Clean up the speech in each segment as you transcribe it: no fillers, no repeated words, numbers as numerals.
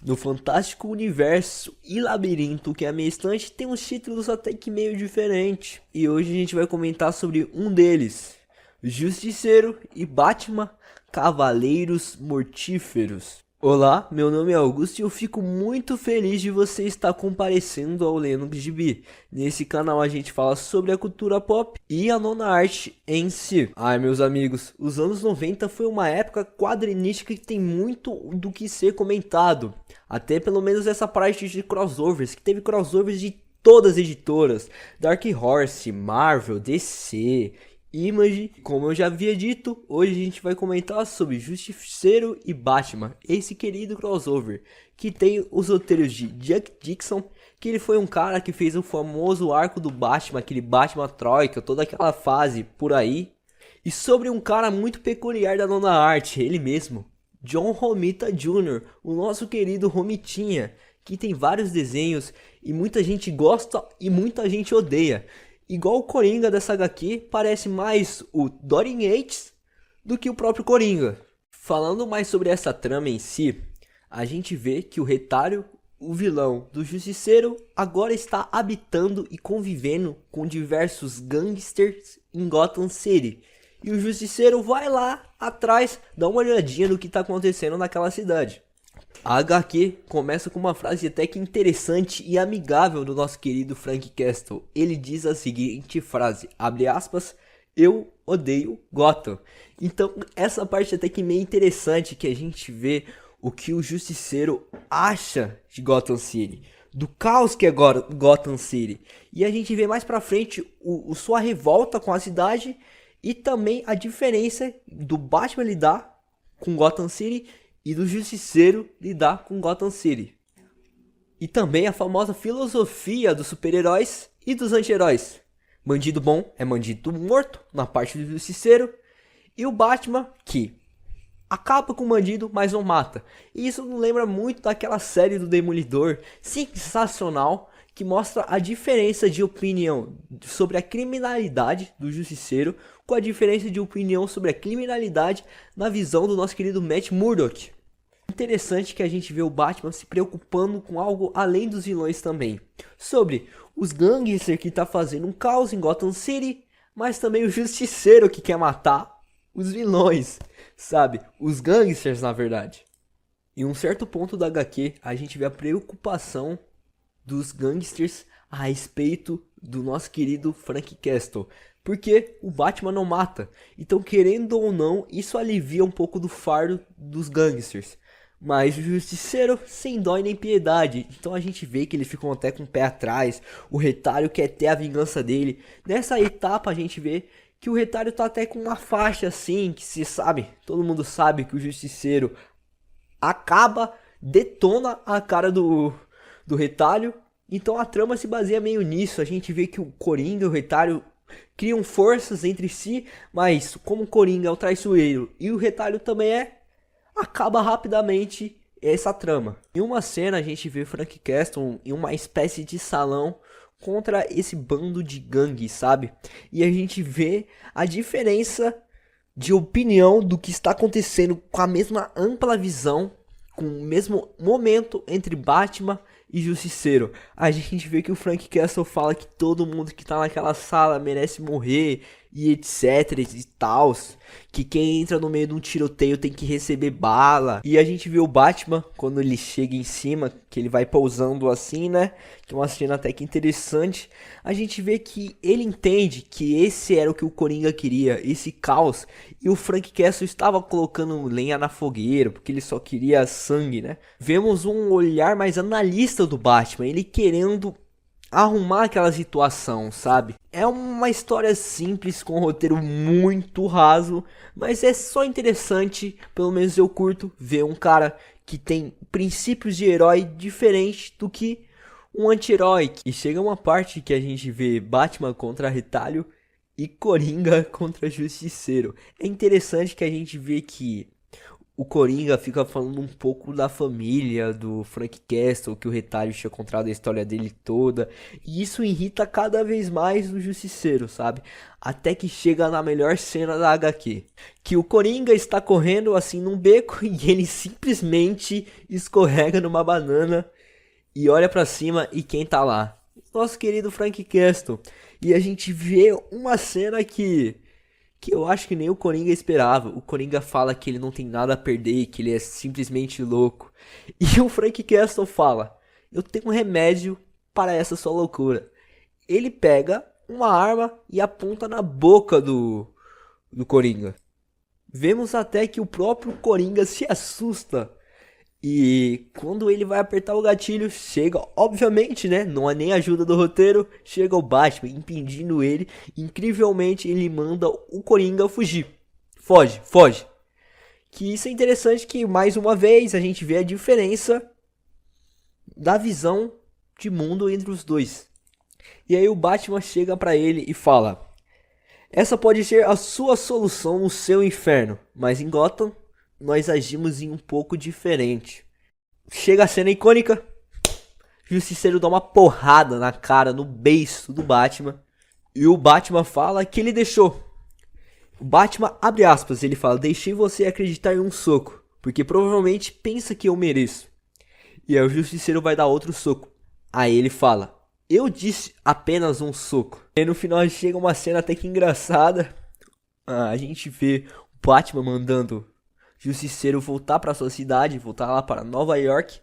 No fantástico universo e labirinto que é a minha estante, tem uns títulos até que meio diferentes. E hoje a gente vai comentar sobre um deles: Justiceiro e Batman Cavaleiros Mortíferos. Olá, meu nome é Augusto e eu fico muito feliz de você estar comparecendo ao Lennox GB. Nesse canal a gente fala sobre a cultura pop e a nona arte em si. Ai, meus amigos, os anos 90 foi uma época quadrinística que tem muito do que ser comentado. Até pelo menos essa parte de crossovers, que teve crossovers de todas as editoras. Dark Horse, Marvel, DC... Image, como eu já havia dito, hoje a gente vai comentar sobre Justiceiro e Batman, esse querido crossover, que tem os roteiros de Jack Dixon, que ele foi um cara que fez o famoso arco do Batman, aquele Batman Troika, toda aquela fase por aí, e sobre um cara muito peculiar da nona arte, ele mesmo, John Romita Jr., o nosso querido Romitinha, que tem vários desenhos e muita gente gosta e muita gente odeia. Igual o Coringa dessa HQ, parece mais o Dorian Yates do que o próprio Coringa. Falando mais sobre essa trama em si, a gente vê que o Retalho, o vilão do Justiceiro, agora está habitando e convivendo com diversos gangsters em Gotham City. E o Justiceiro vai lá atrás, dá uma olhadinha no que está acontecendo naquela cidade. A HQ começa com uma frase até que interessante e amigável do nosso querido Frank Castle. Ele diz a seguinte frase, abre aspas, eu odeio Gotham. Então essa parte até que meio interessante, que a gente vê o que o Justiceiro acha de Gotham City, do caos que é Gotham City. E a gente vê mais pra frente sua revolta com a cidade e também a diferença do Batman lidar com Gotham City e do Justiceiro lidar com Gotham City. E também a famosa filosofia dos super-heróis e dos anti-heróis. Bandido bom é bandido morto, na parte do Justiceiro. E o Batman, que acaba com o bandido, mas não mata. E isso me lembra muito daquela série do Demolidor, sensacional, que mostra a diferença de opinião sobre a criminalidade do Justiceiro com a diferença de opinião sobre a criminalidade na visão do nosso querido Matt Murdock. Interessante que a gente vê o Batman se preocupando com algo além dos vilões também. Sobre os gangsters que tá fazendo um caos em Gotham City, mas também o Justiceiro que quer matar os vilões, sabe? Os gangsters, na verdade. Em um certo ponto da HQ, a gente vê a preocupação dos gangsters a respeito do nosso querido Frank Castle, porque o Batman não mata. Então, querendo ou não, isso alivia um pouco do fardo dos gangsters. Mas o Justiceiro sem dó e nem piedade. Então a gente vê que eles ficam até com o pé atrás. O Retalho quer ter a vingança dele. Nessa etapa a gente vê que o Retalho tá até com uma faixa assim, que se sabe, todo mundo sabe que o Justiceiro acaba, detona a cara do Retalho. Então a trama se baseia meio nisso. A gente vê que o Coringa e o Retalho criam forças entre si, mas como o Coringa é o traiçoeiro e o Retalho também acaba rapidamente essa trama. Em uma cena a gente vê Frank Castle em uma espécie de salão contra esse bando de gangue, sabe? E a gente vê a diferença de opinião do que está acontecendo com a mesma ampla visão, com o mesmo momento entre Batman e Justiceiro. A gente vê que o Frank Castle fala que todo mundo que tá naquela sala merece morrer e etc e tal, que quem entra no meio de um tiroteio tem que receber bala. E a gente vê o Batman quando ele chega em cima, que ele vai pousando assim, né, que é uma cena até que interessante. A gente vê que ele entende que esse era o que o Coringa queria, esse caos, e o Frank Castle estava colocando lenha na fogueira, porque ele só queria sangue, né. Vemos um olhar mais analista do Batman, ele querendo arrumar aquela situação, sabe? É uma história simples, com um roteiro muito raso, mas é só interessante, pelo menos eu curto, ver um cara que tem princípios de herói diferente do que um anti-herói. E chega uma parte que a gente vê Batman contra Retalho e Coringa contra Justiceiro. É interessante que a gente vê que o Coringa fica falando um pouco da família do Frank Castle, que o Retalho tinha contado a história dele toda, e isso irrita cada vez mais o Justiceiro, sabe? Até que chega na melhor cena da HQ, que o Coringa está correndo assim num beco e ele simplesmente escorrega numa banana e olha pra cima e quem tá lá? Nosso querido Frank Castle. E a gente vê uma cena que eu acho que nem o Coringa esperava. O Coringa fala que ele não tem nada a perder, que ele é simplesmente louco. E o Frank Castle fala: eu tenho um remédio para essa sua loucura. Ele pega uma arma e aponta na boca do Coringa. Vemos até que o próprio Coringa se assusta. E quando ele vai apertar o gatilho, chega, obviamente, né? Não há nem ajuda do roteiro. Chega o Batman impedindo ele. Incrivelmente, ele manda o Coringa fugir. Foge, foge. Que isso é interessante que, mais uma vez, a gente vê a diferença da visão de mundo entre os dois. E aí o Batman chega pra ele e fala: essa pode ser a sua solução no seu inferno, mas em Gotham nós agimos em um pouco diferente. Chega a cena icônica. Justiceiro dá uma porrada na cara, no beiço do Batman. E o Batman fala que ele deixou. O Batman abre aspas, ele fala: deixei você acreditar em um soco, porque provavelmente pensa que eu mereço. E aí o Justiceiro vai dar outro soco. Aí ele fala: eu disse apenas um soco. E no final chega uma cena até que engraçada. A gente vê o Batman mandando Justiceiro voltar para sua cidade, voltar lá para Nova York,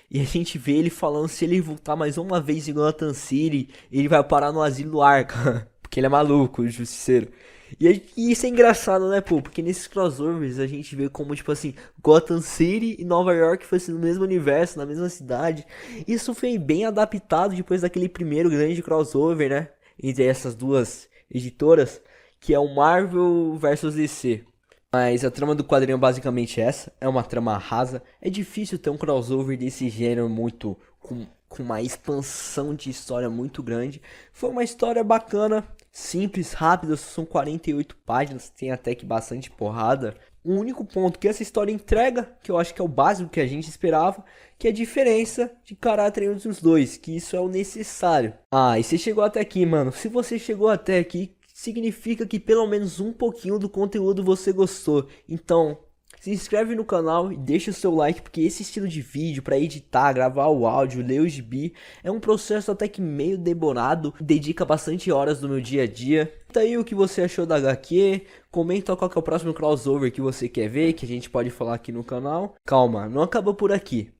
e a gente vê ele falando se ele voltar mais uma vez em Gotham City, ele vai parar no asilo do Arkham, porque ele é maluco, o Justiceiro. E isso é engraçado, né, pô, porque nesses crossovers a gente vê como, tipo assim, Gotham City e Nova York fossem no mesmo universo, na mesma cidade. Isso foi bem adaptado depois daquele primeiro grande crossover, né, entre essas duas editoras, que é o Marvel vs DC. Mas a trama do quadrinho é basicamente essa, é uma trama rasa, é difícil ter um crossover desse gênero muito, com uma expansão de história muito grande. Foi uma história bacana, simples, rápida, são 48 páginas, tem até que bastante porrada. O único ponto que essa história entrega, que eu acho que é o básico que a gente esperava, que é a diferença de caráter entre os dois, que isso é o necessário. Ah, e você chegou até aqui, mano, se você chegou até aqui, significa que pelo menos um pouquinho do conteúdo você gostou. Então, se inscreve no canal e deixa o seu like, porque esse estilo de vídeo para editar, gravar o áudio, ler o gibi, é um processo até que meio demorado, dedica bastante horas do meu dia a dia. Tá aí o que você achou da HQ, comenta qual que é o próximo crossover que você quer ver, que a gente pode falar aqui no canal. Calma, não acabou por aqui.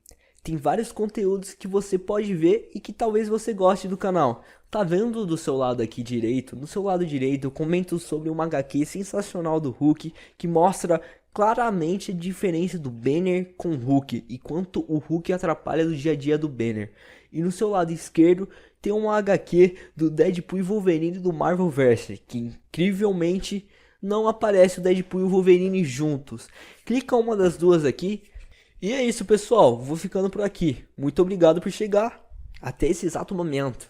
Tem vários conteúdos que você pode ver e que talvez você goste do canal. Tá vendo do seu lado aqui direito? No seu lado direito eu comento sobre uma HQ sensacional do Hulk, que mostra claramente a diferença do Banner com o Hulk e quanto o Hulk atrapalha no dia a dia do Banner. E no seu lado esquerdo tem uma HQ do Deadpool e Wolverine do Marvelverse, que incrivelmente não aparece o Deadpool e o Wolverine juntos. Clica uma das duas aqui. E é isso, pessoal, vou ficando por aqui. Muito obrigado por chegar até esse exato momento.